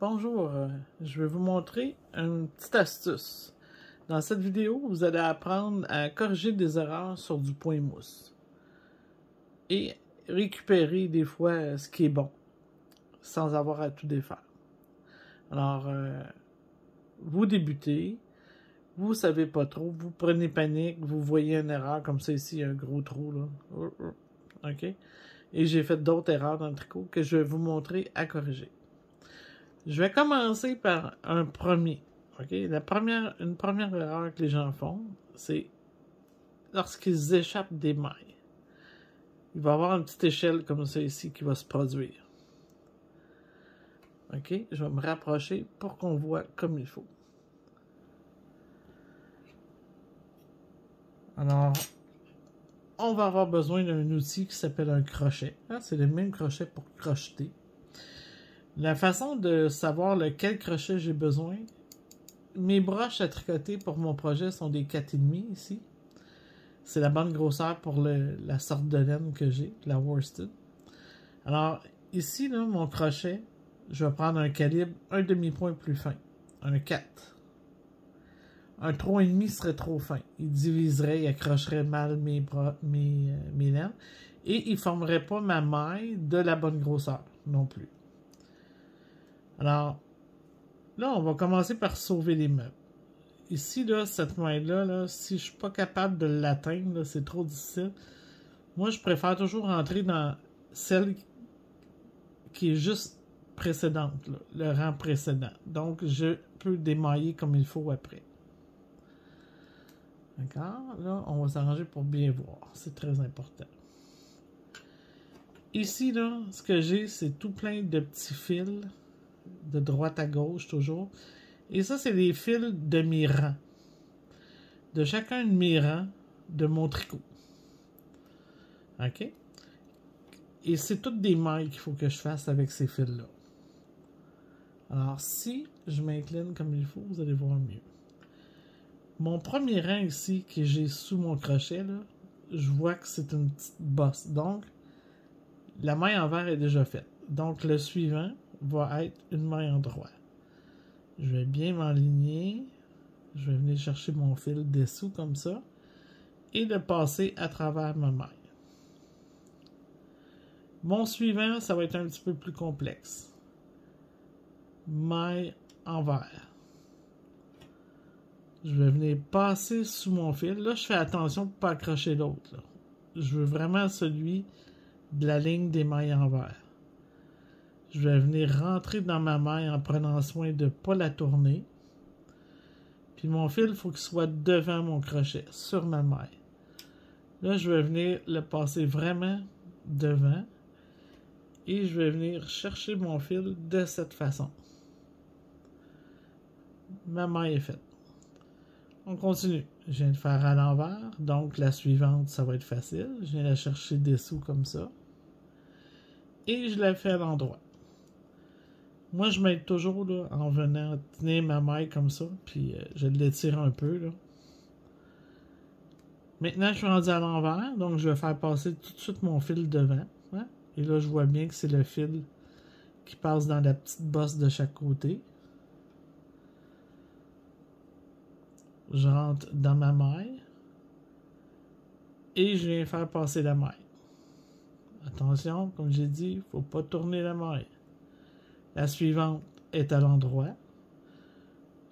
Bonjour, je vais vous montrer une petite astuce. Dans cette vidéo, vous allez apprendre à corriger des erreurs sur du point mousse et récupérer des fois ce qui est bon sans avoir à tout défaire. Alors, vous débutez, vous savez pas trop, vous prenez panique, vous voyez une erreur comme ça ici, un gros trou là, ok? Et j'ai fait d'autres erreurs dans le tricot que je vais vous montrer à corriger. Je vais commencer par un premier. OK? Une première erreur que les gens font, c'est lorsqu'ils échappent des mailles. Il va y avoir une petite échelle comme ça ici qui va se produire. OK? Je vais me rapprocher pour qu'on voit comme il faut. Alors, on va avoir besoin d'un outil qui s'appelle un crochet. C'est le même crochet pour crocheter. La façon de savoir lequel crochet j'ai besoin, mes broches à tricoter pour mon projet sont des 4,5 ici. C'est la bonne grosseur pour la sorte de laine que j'ai, la worsted. Alors, ici, là, mon crochet, je vais prendre un calibre un demi-point plus fin, un 4. Un 3,5 serait trop fin. Il diviserait, il accrocherait mal mes laines et il ne formerait pas ma maille de la bonne grosseur non plus. Alors, là, on va commencer par sauver les meubles. Ici, là, cette maille-là, là, si je ne suis pas capable de l'atteindre, c'est trop difficile. Moi, je préfère toujours rentrer dans celle qui est juste précédente, là, le rang précédent. Donc, je peux démailler comme il faut après. D'accord? Là, on va s'arranger pour bien voir. C'est très important. Ici, là, ce que j'ai, c'est tout plein de petits fils, de droite à gauche toujours. Et ça, c'est les fils de mes rangs. De chacun de mes rangs de mon tricot. OK? Et c'est toutes des mailles qu'il faut que je fasse avec ces fils-là. Alors, si je m'incline comme il faut, vous allez voir mieux. Mon premier rang ici, que j'ai sous mon crochet, là, je vois que c'est une petite bosse. Donc, la maille envers est déjà faite. Donc, le suivant va être une maille en droit. Je vais bien m'aligner. Je vais venir chercher mon fil dessous comme ça. Et le passer à travers ma maille. Mon suivant, ça va être un petit peu plus complexe. Maille envers. Je vais venir passer sous mon fil. Là, je fais attention pour ne pas accrocher l'autre. Je veux vraiment celui de la ligne des mailles envers. Je vais venir rentrer dans ma maille en prenant soin de ne pas la tourner. Puis mon fil, il faut qu'il soit devant mon crochet, sur ma maille. Là, je vais venir le passer vraiment devant. Et je vais venir chercher mon fil de cette façon. Ma maille est faite. On continue. Je viens de faire à l'envers. Donc, la suivante, ça va être facile. Je viens la chercher dessous comme ça. Et je la fais à l'endroit. Moi, je m'aide toujours là, en venant tenir ma maille comme ça. Puis, je l'étire un peu. Là. Maintenant, je suis rendu à l'envers. Donc, je vais faire passer tout de suite mon fil devant. Hein? Et là, je vois bien que c'est le fil qui passe dans la petite bosse de chaque côté. Je rentre dans ma maille. Et je viens faire passer la maille. Attention, comme j'ai dit, il ne faut pas tourner la maille. La suivante est à l'endroit.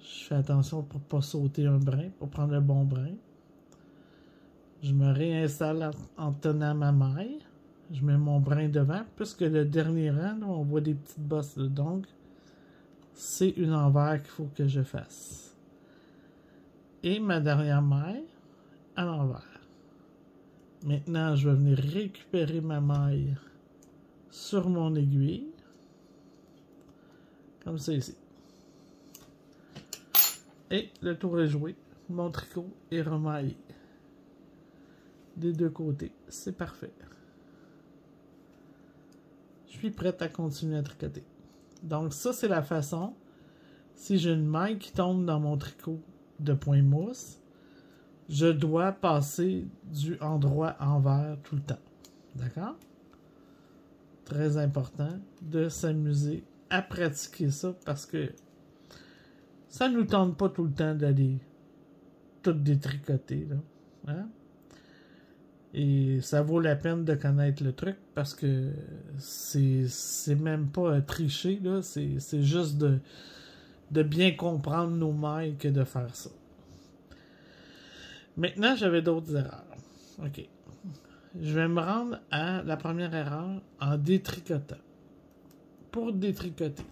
Je fais attention pour ne pas sauter un brin, pour prendre le bon brin. Je me réinstalle en tenant ma maille. Je mets mon brin devant, puisque le dernier rang, là, on voit des petites bosses. Là, donc, c'est une envers qu'il faut que je fasse. Et ma dernière maille à l'envers. Maintenant, je vais venir récupérer ma maille sur mon aiguille. Comme ça ici. Et le tour est joué. Mon tricot est remaillé. Des deux côtés. C'est parfait. Je suis prête à continuer à tricoter. Donc ça, c'est la façon. Si j'ai une maille qui tombe dans mon tricot de point mousse, je dois passer du endroit envers tout le temps. D'accord? Très important de s'amuser à pratiquer ça parce que ça nous tente pas tout le temps d'aller tout détricoter, là. Hein? Et ça vaut la peine de connaître le truc parce que c'est même pas tricher, là. C'est juste de bien comprendre nos mailles que de faire ça. Maintenant, j'avais d'autres erreurs. OK. Je vais me rendre à la première erreur en détricotant. Pour détricoter,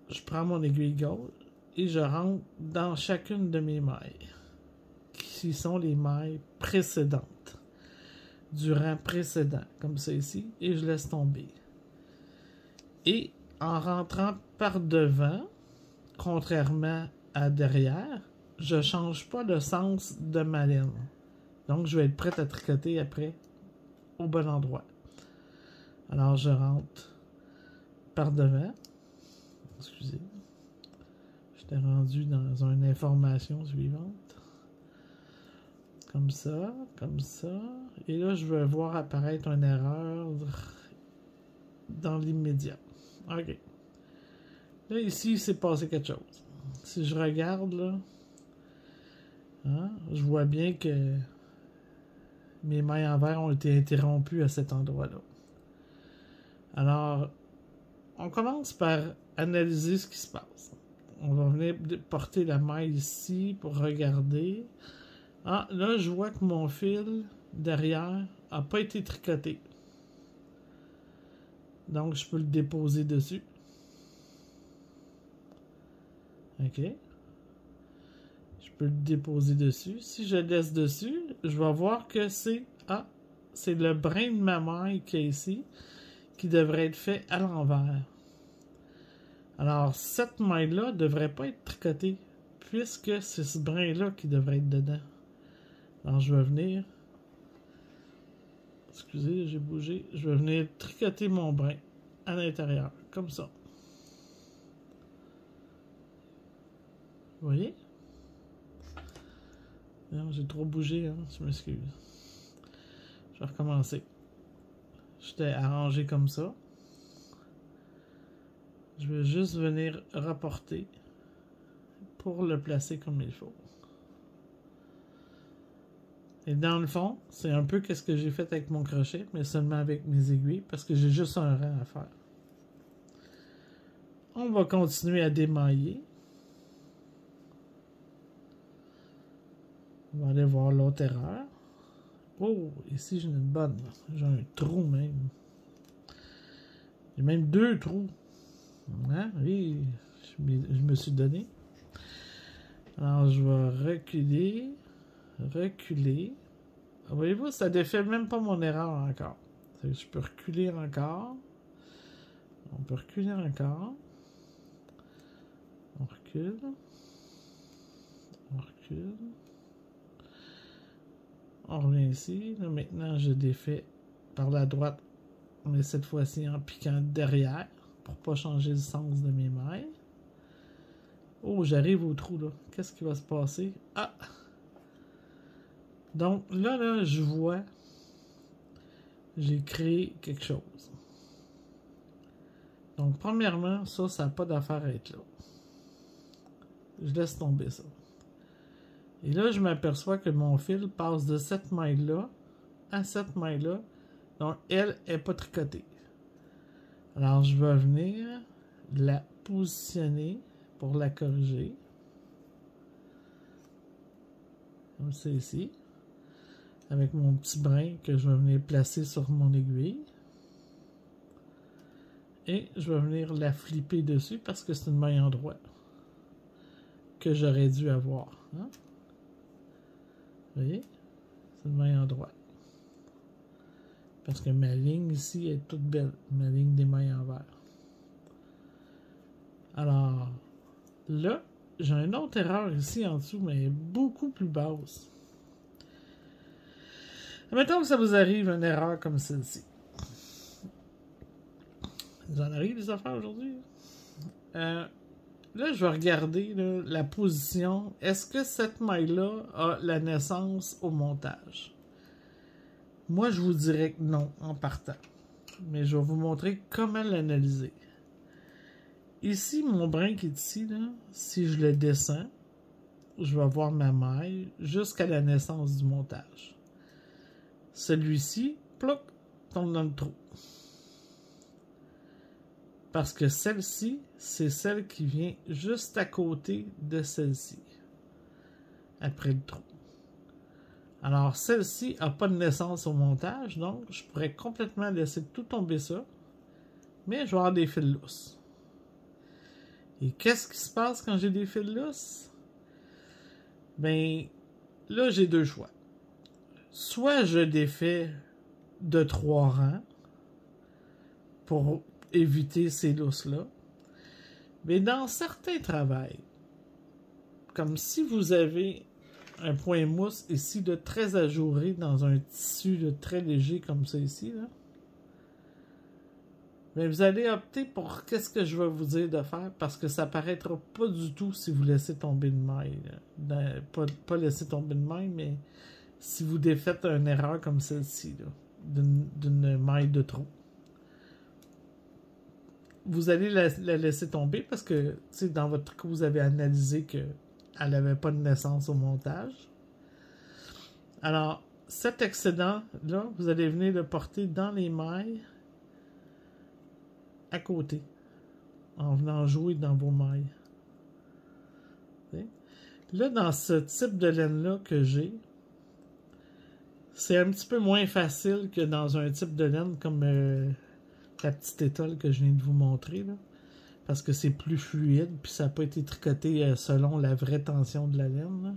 je prends mon aiguille gauche et je rentre dans chacune de mes mailles, qui sont les mailles précédentes, du rang précédent, comme ça ici, et je laisse tomber. Et en rentrant par devant, contrairement à derrière, je ne change pas le sens de ma laine. Donc, je vais être prête à tricoter après au bon endroit. Alors, je rentre par devant. Excusez. J'étais rendu dans une information suivante. Comme ça, comme ça. Et là, je vais voir apparaître une erreur dans l'immédiat. OK. Là, ici, il s'est passé quelque chose. Si je regarde, là, hein, je vois bien que mes mailles en vert ont été interrompues à cet endroit-là. Alors, on commence par analyser ce qui se passe. On va venir porter la maille ici pour regarder. Ah, là, je vois que mon fil derrière n'a pas été tricoté. Donc, je peux le déposer dessus. OK. Je peux le déposer dessus. Si je laisse dessus, je vais voir que c'est le brin de ma maille qui est ici, qui devrait être fait à l'envers. Alors, cette maille-là ne devrait pas être tricotée, puisque c'est ce brin-là qui devrait être dedans. Alors, je vais venir... Excusez, j'ai bougé. Je vais venir tricoter mon brin à l'intérieur, comme ça. Vous voyez? Non, j'ai trop bougé, hein? Je m'excuse. Je vais recommencer. J'étais arrangé comme ça. Je vais juste venir rapporter pour le placer comme il faut. Et dans le fond, c'est un peu ce que j'ai fait avec mon crochet, mais seulement avec mes aiguilles, parce que j'ai juste un rang à faire. On va continuer à démailler. On va aller voir l'autre erreur. Oh, ici j'en ai une bonne. J'ai un trou même. J'ai même 2 trous. Hein? Oui, je me suis donné. Alors je vais reculer. Reculer. Voyez-vous, ça défait même pas mon erreur encore. Je peux reculer encore. On peut reculer encore. On recule. On recule. On revient ici. Là, maintenant, je défais par la droite, mais cette fois-ci en piquant derrière pour pas changer le sens de mes mailles. Oh, j'arrive au trou, là. Qu'est-ce qui va se passer? Ah! Donc, là, je vois, j'ai créé quelque chose. Donc, premièrement, ça n'a pas d'affaire à être là. Je laisse tomber ça. Et là, je m'aperçois que mon fil passe de cette maille-là à cette maille-là. Donc, elle n'est pas tricotée. Alors, je vais venir la positionner pour la corriger. Comme ça ici. Avec mon petit brin que je vais venir placer sur mon aiguille. Et je vais venir la flipper dessus parce que c'est une maille en droit que j'aurais dû avoir. Hein? Vous voyez? C'est une maille en droit. Parce que ma ligne ici est toute belle. Ma ligne des mailles en vert. Alors, là, j'ai une autre erreur ici en dessous, mais beaucoup plus basse. Mettons que ça vous arrive une erreur comme celle-ci. Vous en arrive des affaires aujourd'hui? Là, je vais regarder là, la position. Est-ce que cette maille-là a la naissance au montage? Moi, je vous dirais que non, en partant. Mais je vais vous montrer comment l'analyser. Ici, mon brin qui est ici, là, si je le descends, je vais voir ma maille jusqu'à la naissance du montage. Celui-ci, ploc, tombe dans le trou. Parce que celle-ci, c'est celle qui vient juste à côté de celle-ci. Après le trou. Alors, celle-ci n'a pas de naissance au montage, donc je pourrais complètement laisser tout tomber ça. Mais je vais avoir des fils lousses. Et qu'est-ce qui se passe quand j'ai des fils lousses? Ben, là, j'ai deux choix. Soit je défais de 3 rangs pour éviter ces lousses-là. Mais dans certains travails, comme si vous avez un point mousse ici de très ajouré dans un tissu de très léger comme ça ici, là, mais vous allez opter pour qu'est-ce que je vais vous dire de faire parce que ça paraîtra pas du tout si vous laissez tomber une maille. Pas laisser tomber une maille, mais si vous défaites une erreur comme celle-ci, d'une maille de trop. Vous allez la laisser tomber parce que dans votre tricot, vous avez analysé qu'elle n'avait pas de naissance au montage. Alors, cet excédent-là, vous allez venir le porter dans les mailles à côté, en venant jouer dans vos mailles. Là, dans ce type de laine-là que j'ai, c'est un petit peu moins facile que dans un type de laine comme la petite étole que je viens de vous montrer, là, parce que c'est plus fluide, puis ça n'a pas été tricoté selon la vraie tension de la laine. Là.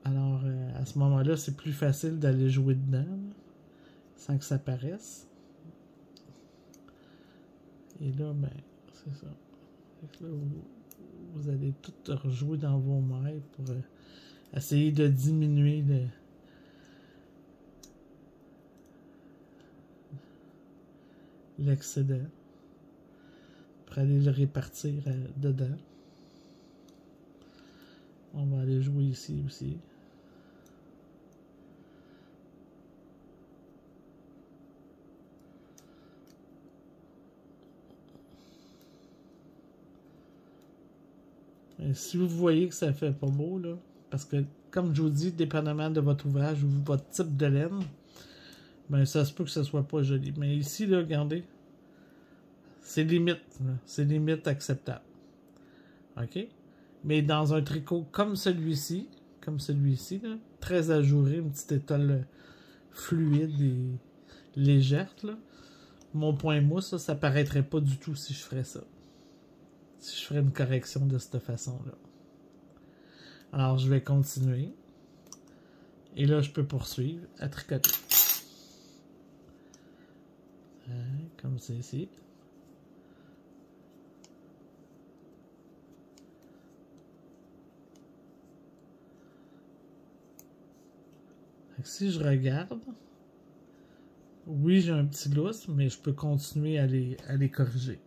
Alors, à ce moment-là, c'est plus facile d'aller jouer dedans, là, sans que ça paraisse. Et là, ben, c'est ça. Là, vous allez tout rejouer dans vos mailles pour essayer de diminuer l'excédent pour aller le répartir dedans. On va aller jouer ici aussi. Et si vous voyez que ça fait pas beau, là, parce que, comme je vous dis, dépendamment de votre ouvrage ou votre type de laine, ben ça se peut que ce soit pas joli. Mais ici, là, regardez, c'est limite. C'est limite acceptable. OK? Mais dans un tricot comme celui-ci, là, très ajouré, une petite étole fluide et légère, là, mon point mousse, ça paraîtrait pas du tout si je ferais ça. Si je ferais une correction de cette façon-là. Alors, je vais continuer. Et là, je peux poursuivre à tricoter. Comme c'est ici. Si je regarde, oui, j'ai un petit lousse, mais je peux continuer à les corriger.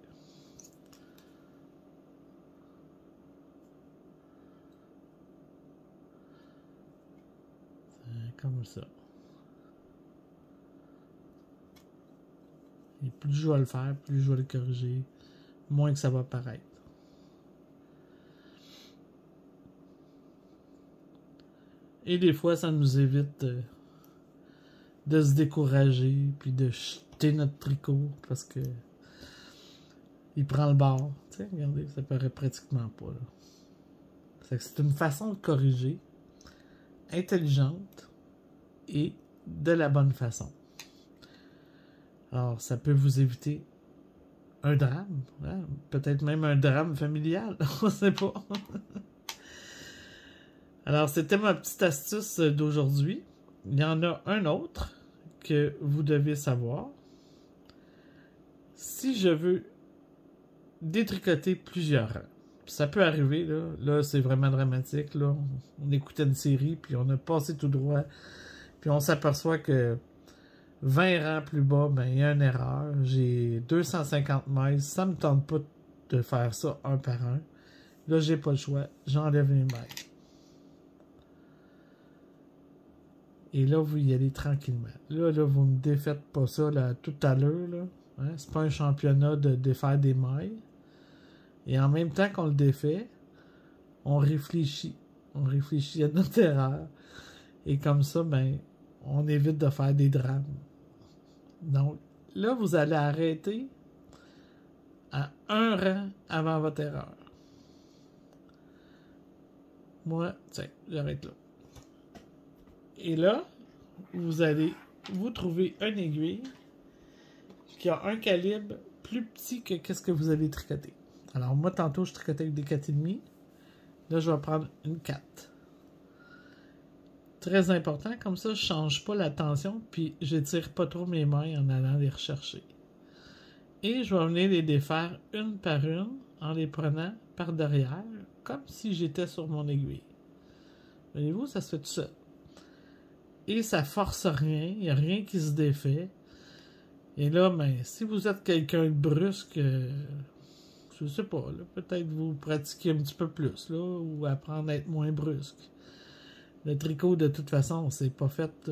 Comme ça. Et plus je vais le faire, plus je vais le corriger, moins que ça va paraître. Et des fois, ça nous évite de se décourager, puis de jeter notre tricot, parce que il prend le bord. Tu sais, regardez, ça paraît pratiquement pas, là. C'est une façon de corriger, intelligente, et de la bonne façon. Alors, ça peut vous éviter un drame, hein? Peut-être même un drame familial, on ne sait pas. Alors, c'était ma petite astuce d'aujourd'hui. Il y en a un autre que vous devez savoir. Si je veux détricoter plusieurs rangs, ça peut arriver, là c'est vraiment dramatique, là. On écoutait une série, puis on a passé tout droit, puis on s'aperçoit que 20 rangs plus bas, ben, il y a une erreur. J'ai 250 mailles, ça me tente pas de faire ça un par un. Là, j'ai pas le choix, j'enlève les mailles. Et là, vous y allez tranquillement. Là, vous ne défaites pas ça là, tout à l'heure, là. Hein? C'est pas un championnat de défaire des mailles. Et en même temps qu'on le défait, on réfléchit. On réfléchit à notre erreur. Et comme ça, ben, on évite de faire des drames. Donc, là, vous allez arrêter à un rang avant votre erreur. Moi, tiens, j'arrête là. Et là, vous allez vous trouver une aiguille qui a un calibre plus petit que ce que vous avez tricoté. Alors, moi, tantôt, je tricotais avec des 4,5. Là, je vais prendre une 4. Très important, comme ça, je ne change pas la tension, puis je n'étire pas trop mes mains en allant les rechercher. Et je vais venir les défaire une par une en les prenant par derrière, comme si j'étais sur mon aiguille. Voyez-vous, ça se fait tout seul. Et ça force rien, il n'y a rien qui se défait. Et là, ben, si vous êtes quelqu'un de brusque, je sais pas, peut-être vous pratiquez un petit peu plus, là, ou apprendre à être moins brusque. Le tricot, de toute façon, c'est pas fait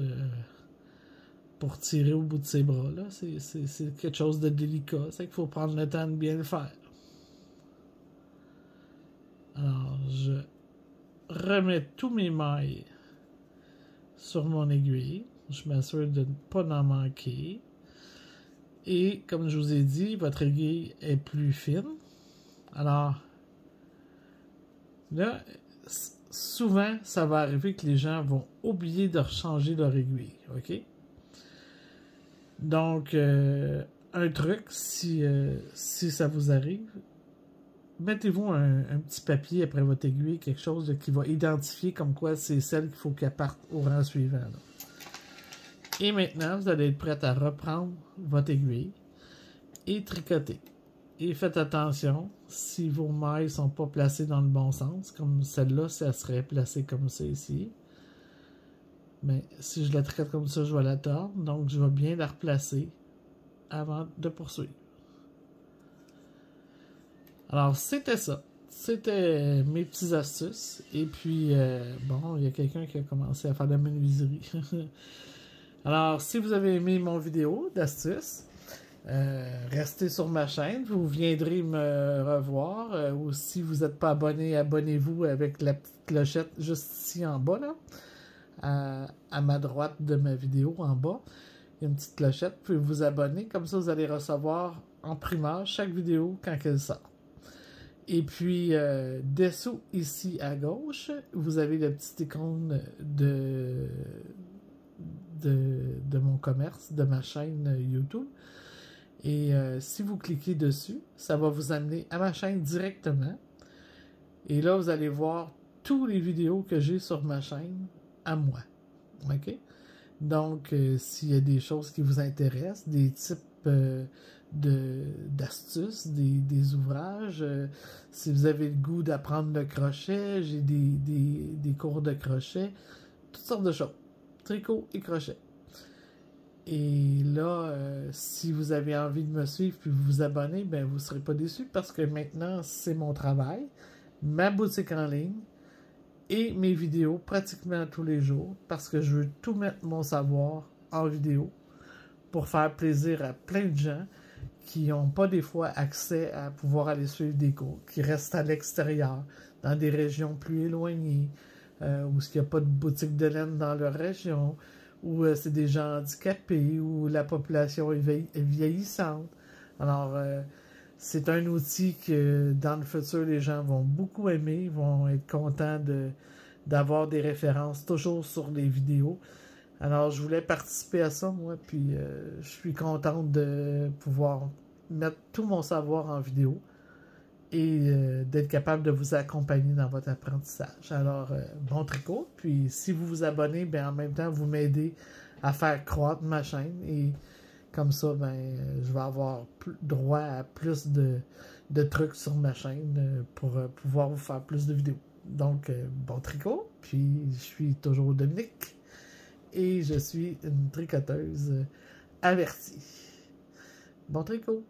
pour tirer au bout de ses bras, là. C'est quelque chose de délicat, c'est qu'il faut prendre le temps de bien le faire. Alors, je remets tous mes mailles sur mon aiguille. Je m'assure de ne pas en manquer. Et comme je vous ai dit, votre aiguille est plus fine. Alors, là, souvent, ça va arriver que les gens vont oublier de rechanger leur aiguille. OK? Donc, un truc, si ça vous arrive, mettez-vous un petit papier après votre aiguille, quelque chose qui va identifier comme quoi c'est celle qu'il faut qu'elle parte au rang suivant. Là. Et maintenant, vous allez être prête à reprendre votre aiguille et tricoter. Et faites attention, si vos mailles ne sont pas placées dans le bon sens, comme celle-là, ça serait placée comme ça ici. Mais si je la tricote comme ça, je vais la tordre. Donc, je vais bien la replacer avant de poursuivre. Alors, c'était ça. C'était mes petites astuces. Et puis, bon, il y a quelqu'un qui a commencé à faire de la menuiserie. Alors, si vous avez aimé mon vidéo d'astuces, restez sur ma chaîne. Vous viendrez me revoir. Ou si vous n'êtes pas abonné, abonnez-vous avec la petite clochette juste ici en bas, là. À ma droite de ma vidéo, en bas. Il y a une petite clochette. Vous pouvez vous abonner. Comme ça, vous allez recevoir en primeur chaque vidéo quand elle sort. Et puis, dessous, ici à gauche, vous avez le petit icône de mon commerce, de ma chaîne YouTube. Et si vous cliquez dessus, ça va vous amener à ma chaîne directement. Et là, vous allez voir toutes les vidéos que j'ai sur ma chaîne à moi. OK? Donc, s'il y a des choses qui vous intéressent, des types d'astuces, des ouvrages, si vous avez le goût d'apprendre le crochet, j'ai des cours de crochet, toutes sortes de choses. Tricot et crochet. Et là, si vous avez envie de me suivre puis vous abonner, ben vous ne serez pas déçus parce que maintenant, c'est mon travail, ma boutique en ligne et mes vidéos pratiquement tous les jours parce que je veux tout mettre mon savoir en vidéo pour faire plaisir à plein de gens qui n'ont pas des fois accès à pouvoir aller suivre des cours, qui restent à l'extérieur, dans des régions plus éloignées, où il n'y a pas de boutique de laine dans leur région, où c'est des gens handicapés, où la population est vieillissante. Alors, c'est un outil que dans le futur, les gens vont beaucoup aimer, vont être contents d'avoir des références toujours sur les vidéos. Alors, je voulais participer à ça, moi, puis je suis contente de pouvoir mettre tout mon savoir en vidéo et d'être capable de vous accompagner dans votre apprentissage. Alors, bon tricot. Puis, si vous vous abonnez, ben, en même temps, vous m'aidez à faire croître ma chaîne. Et comme ça, ben, je vais avoir droit à plus de trucs sur ma chaîne pour pouvoir vous faire plus de vidéos. Donc, bon tricot. Puis, je suis toujours Dominique. Et je suis une tricoteuse avertie. Bon tricot!